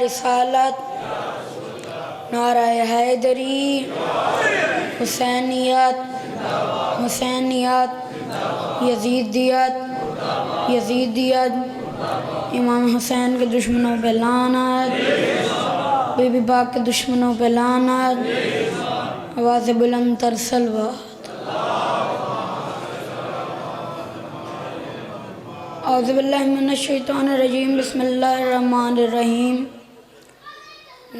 رسالت، نعرہ حیدری، حسینیت، حسینیت، یزیدیت، یزیدیت، امام حسین کے دشمنوں پہ لعنت، بی بی پاک کے دشمنوں پہ لعنت، آواز بلند تر صلوات۔ اعوذ باللہ من الشیطان الرجیم، بسم اللہ الرحمن الرحیم۔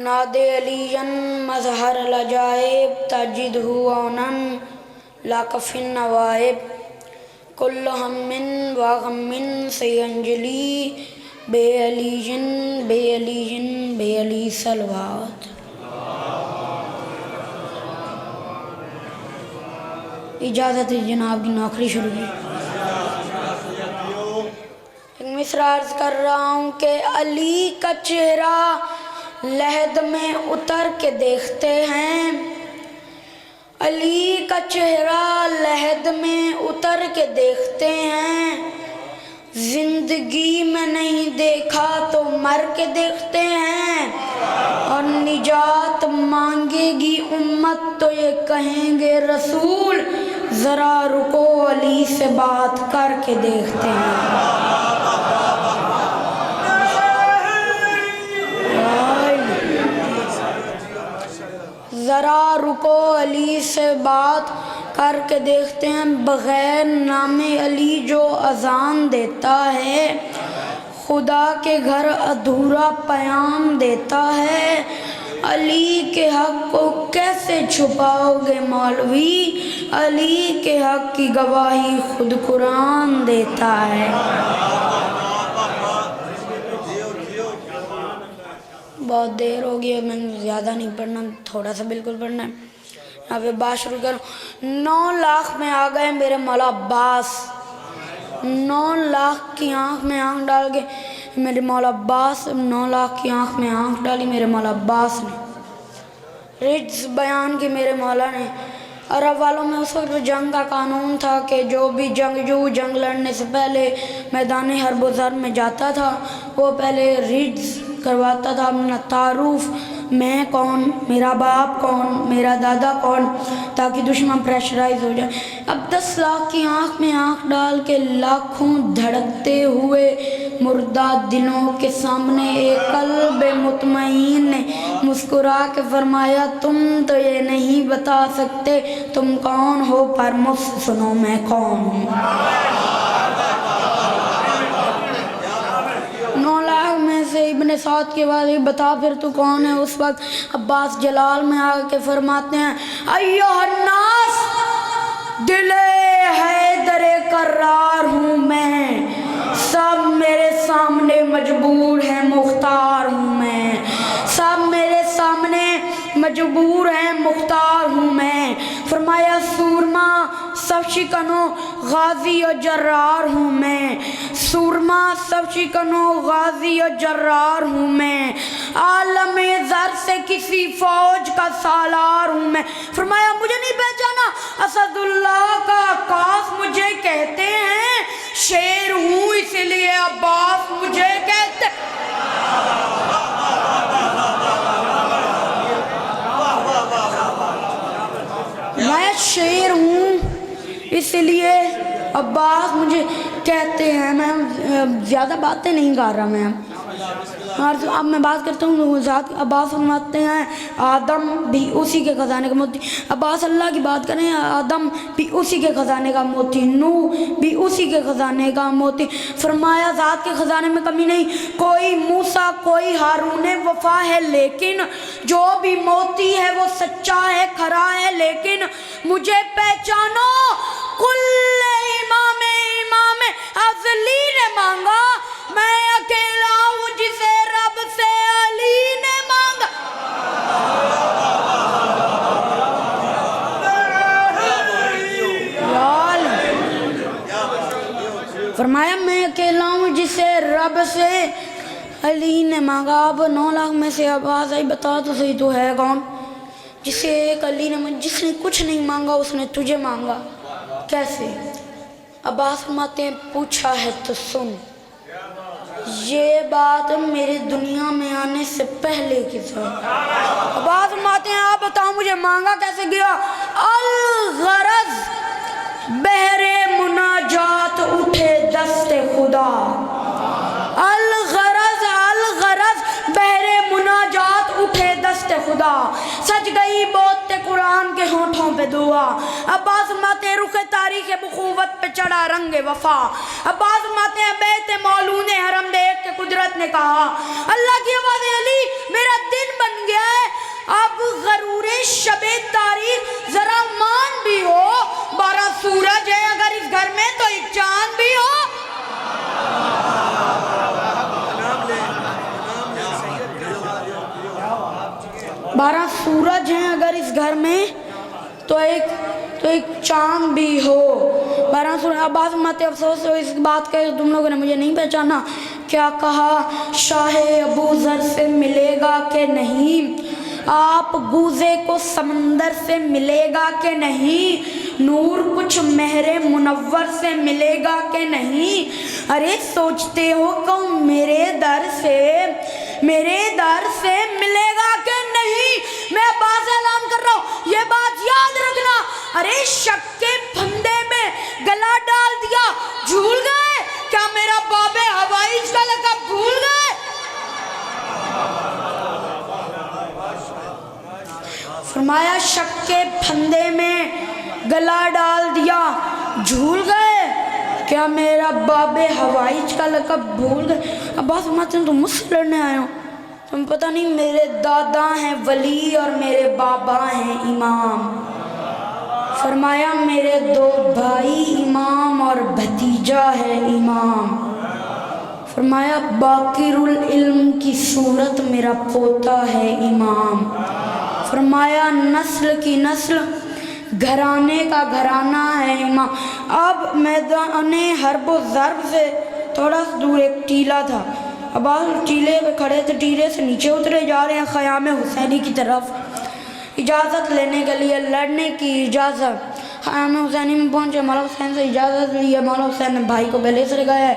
نادے علیًا مظہر العجائب، تجدہ عوناً لا کف النوائب، کل ہم وغم سینجلی، بے علیًا بے علیًا بے علی صلوات۔ اجازت ہے جناب کی نوکری شروع کی۔ مصرع عرض کر رہا ہوں کہ علی کا چہرہ لحد میں اتر کے دیکھتے ہیں، علی کا چہرہ لحد میں اتر کے دیکھتے ہیں، زندگی میں نہیں دیکھا تو مر کے دیکھتے ہیں، اور نجات مانگے گی امت تو یہ کہیں گے رسول ذرا رکو علی سے بات کر کے دیکھتے ہیں۔ ذرا رکو علی سے بات کر کے دیکھتے ہیں، بغیر نام علی جو اذان دیتا ہے، خدا کے گھر ادھورا پیام دیتا ہے، علی کے حق کو کیسے چھپاؤ گے مولوی، علی کے حق کی گواہی خود قرآن دیتا ہے۔ بہت دیر ہو گئی ہے، میں زیادہ نہیں پڑھنا، تھوڑا سا بالکل پڑھنا ہے۔ یہاں پہ بات شروع کروں۔ 9 لاکھ میں آ گئے میرے مولا عباس، 9 لاکھ کی آنکھ میں آنکھ ڈال کے میرے مولا عباس، 9 لاکھ کی آنکھ میں آنکھ ڈالی میرے مولا عباس نے، رجز بیان کی میرے مولا نے۔ عرب والوں میں اس وقت جنگ کا قانون تھا کہ جو بھی جنگجو جنگ لڑنے سے پہلے میدان حرب و ضرب میں جاتا تھا وہ پہلے رجز کرواتا تھا، اپنا تعارف، میں کون، میرا باپ کون، میرا دادا کون، تاکہ دشمن پریشرائز ہو جائے۔ اب 10 لاکھ کی آنکھ میں آنکھ ڈال کے لاکھوں دھڑکتے ہوئے مردہ دلوں کے سامنے ایک قلب مطمئن نے مسکرا کے فرمایا تم تو یہ نہیں بتا سکتے تم کون ہو، پر مجھ سے سنو میں کون ہوں۔ 9 لاکھ میں سے ابن سعد کے بعد بتا پھر تو کون ہے۔ اس وقت عباس جلال میں آ کے فرماتے ہیں ایھا الناس، دل حیدر کرار ہوں میں، سب میرے سامنے مجبور ہے مختار ہوں میں، سب میرے سامنے مجبور ہیں مختار ہوں میں۔ فرمایا سورما سب شکنو غازی و جرار ہوں میں، سورما سب شکنو غازی و جرار ہوں میں، عالم زر سے کسی فوج کا سالار ہوں میں۔ فرمایا مجھے نہیں پہچانا، اسد اللہ کا عکاس مجھے کہتے ہیں، شیر ہوں اس لیے عباس مجھے کہتے ہیں۔ میں شیر ہوں اس لیے عباس مجھے کہتے ہیں۔ میں زیادہ باتیں نہیں کر رہا میں اب میں بات کرتا ہوں ذات۔ عباس فرماتے ہیں آدم بھی اسی کے خزانے کا موتی، عباس اللہ کی بات کریں، آدم بھی اسی کے خزانے کا موتی، نوح بھی اسی کے خزانے کا موتی۔ فرمایا ذات کے خزانے میں کمی نہیں، کوئی موسیٰ کوئی ہارون وفا ہے، لیکن جو بھی موتی ہے وہ سچا ہے کھرا ہے، لیکن مجھے پہچانو کل امام ازلی نے مانگا، میں اکیلا ہوں جسے رب سے علی نے مانگا۔ فرمایا میں اکیلا ہوں جسے رب سے علی نے مانگا۔ اب 9 لاکھ میں سے عباس آئی بتا تو صحیح تو ہے کون جسے ایک علی نے، جس نے کچھ نہیں مانگا اس نے تجھے مانگا، کیسے؟ عباس فرماتے ہیں پوچھا ہے تو سن، یہ بات میری دنیا میں آنے سے پہلے کی تھی۔ بات فرماتے ہیں آپ بتاؤ مجھے مانگا کیسے گیا؟ الغرض بحر مناجات اٹھے دست خدا، الغرض بحر مناجات اٹھے دست خدا، سج گئی بوت قرآن کے ہونٹوں پہ دعا، عباس ماتے رخ تاریخ بخوت پہ چڑھا رنگ وفا، عباس ماتے ہیں بیت مولون حرم دیکھ کے قدرت نے کہا اللہ کی آواز علی میرا دن بن گیا ہے، اب غرور شب تاریخ ذرا مان بھی ہو، 12 سورج ہے اگر اس گھر میں تو ایک چاند بھی ہو۔ 12 سورج ہیں اگر اس گھر میں تو ایک چاند بھی ہو۔ 12 سورج۔ عباس ماتے افسوس ہو اس بات کا تم لوگوں نے مجھے نہیں پہچانا، کیا کہا شاہ ابو ذر سے ملے گا کہ نہیں، آپ گوزے کو سمندر سے ملے گا کہ نہیں، نور کچھ مہر منور سے ملے گا کہ نہیں، ارے سوچتے ہو کون میرے در سے ملے گا کہ نہیں، میں عباس اعلان کر رہا ہوں یہ بات یاد رکھنا، ارے شک کے پھندے میں گلا ڈال دیا جھول گئے، کیا میرا باب ہوائج کا لقب بھول گئے؟ فرمایا شک کے پھندے میں گلا ڈال دیا جھول گئے، کیا میرا باب ہوائج کا لقب بھول گئے؟ عباس فرماتے ہیں تم مجھ سے لڑنے آئے ہو، تم پتہ نہیں میرے دادا ہیں ولی اور میرے بابا ہیں امام، فرمایا میرے 2 بھائی امام اور بھتیجا ہے امام، فرمایا باقر العلم کی صورت میرا پوتا ہے امام، فرمایا نسل کی نسل گھرانے کا گھرانہ ہے امام۔ اب میدان حرب و ضرب سے تھوڑا سا دور ایک ٹیلا تھا، اب ٹیلے پہ کھڑے تھے، ٹیلے سے نیچے اترے جا رہے ہیں خیام حسینی کی طرف، اجازت لینے کے لیے لڑنے کی اجازت، خیام حسینی میں پہنچے، مولا حسین سے اجازت لی ہے، مولا حسین نے بھائی کو گلے سے لگایا ہے،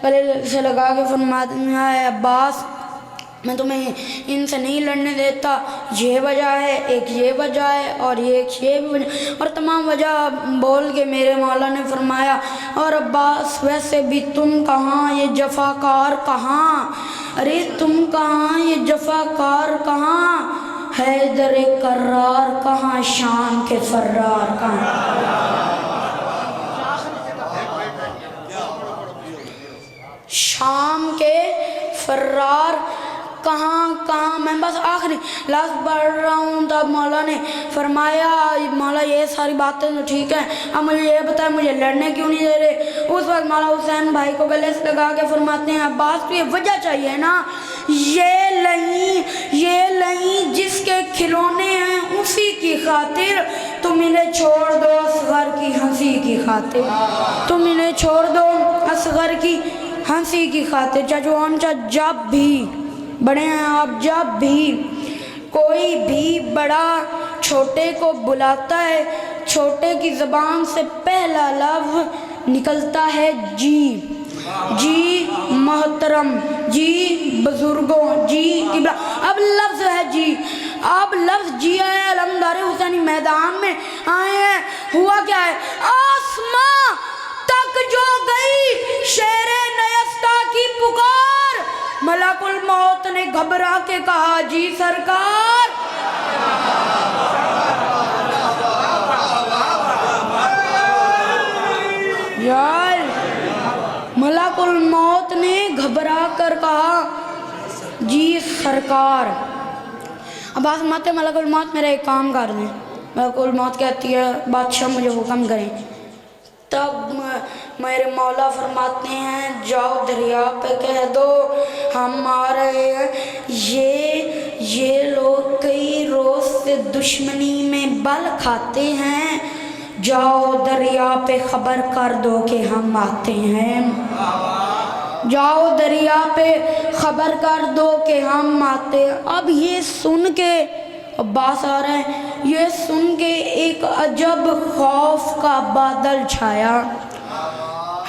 گلے سے لگا کے فرماتے ہیں عباس میں تمہیں ان سے نہیں لڑنے دیتا، یہ وجہ ہے، ایک یہ وجہ ہے اور ایک یہ وجہ، اور تمام وجہ بول کے میرے مولا نے فرمایا اور عباس ویسے بھی تم کہاں یہ جفاکار کہاں، ارے تم کہاں یہ جفاکار کہاں، حیدر کرار کہاں، شام کے فرار کہاں، شام کے فرار کہاں، میں بس آخری لفظ پڑھ رہا ہوں، تب مولا نے فرمایا مولا یہ ساری باتیں تو ٹھیک ہیں، اب مجھے یہ بتائیں مجھے لڑنے کیوں نہیں دے رہے؟ اس وقت مولا حسین بھائی کو گلے سے لگا کے فرماتے ہیں عباس تو یہ وجہ چاہیے نا، یہ لہیں جس کے کھلونے ہیں اسی کی خاطر تم انہیں چھوڑ دو اصغر کی ہنسی کی خاطر، تم انہیں چھوڑ دو اصغر کی ہنسی کی خاطر، چچا جب بھی بڑے ہیں آپ، جب بھی کوئی بھی بڑا چھوٹے کو بلاتا ہے چھوٹے کی زبان سے پہلا لفظ نکلتا ہے جی، جی محترم، جی بزرگوں، جی قبلہ، اب لفظ ہے جی، اب لفظ جی ہے، علمدار حسینی میدان میں آئے ہیں، ہوا کیا ہے آسماں تک جو گئی شیر نیستہ کی پکار، ملک الموت نے گھبرا کے کہا جی سرکار، یار ملک الموت نے گھبرا کر کہا جی سرکار۔ عباس فرماتے ملک الموت میرا ایک کام کر دیں، ملک الموت کہتی ہے بادشاہ مجھے حکم کریں، تب میرے مولا فرماتے ہیں جاؤ دریا پہ کہہ دو ہم آ رہے ہیں، یہ لوگ کئی روز سے دشمنی میں بل کھاتے ہیں، جاؤ دریا پہ خبر کر دو کہ ہم آتے ہیں، جاؤ دریا پہ خبر کر دو کہ ہم آتے ہیں۔ اب یہ سن کے عباس آ رہے ہیں، یہ سن کے ایک عجب خوف کا بادل چھایا،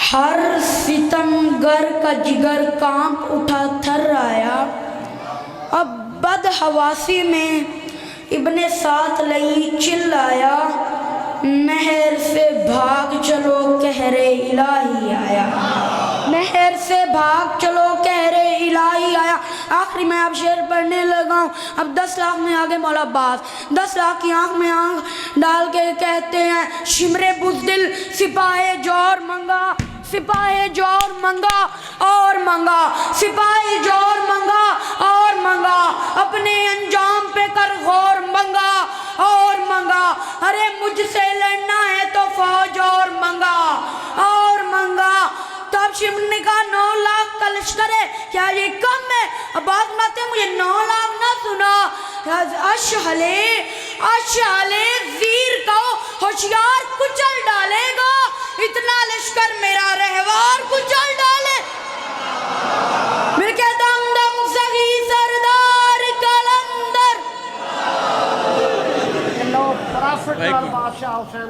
ہر ستمگر کا جگر کانپ اٹھا تھر آیا. اب بد حواسی میں ابن ساتھ لئی چل آیا. نہر سے بھاگ چلو قہر الہی آیا. نہر سے بھاگ چلو قہر الہی آیا. آخری میں اب شعر پڑھنے لگا ہوں. اب 10 لاکھ میں آگے مولا عباس 10 لاکھ کی آنکھ میں آنکھ ڈال کے کہتے ہیں شمر بزدل سپاہ جور منگا سپاہ جور منگا اور منگا سپاہ جور منگا اور منگا اپنے انجام پہ کر غور منگا اور منگا. ارے مجھ سے لڑنا ہے تو فوج اور منگا اور منگا. تو اب شمر نے کہا 9 لاکھ کا لشکر ہے کیا یہ کم ہے؟ اب بات ماتے مجھے 9 لاکھ نہ سنا. اشحلے زیر کو ہوشیار کچل ڈالے گا. اتنا لشکر میرا رہوار کچل ڈالے. مل کے دم دم سگی سردار کلندر. Prophet اور بادشاہ حسین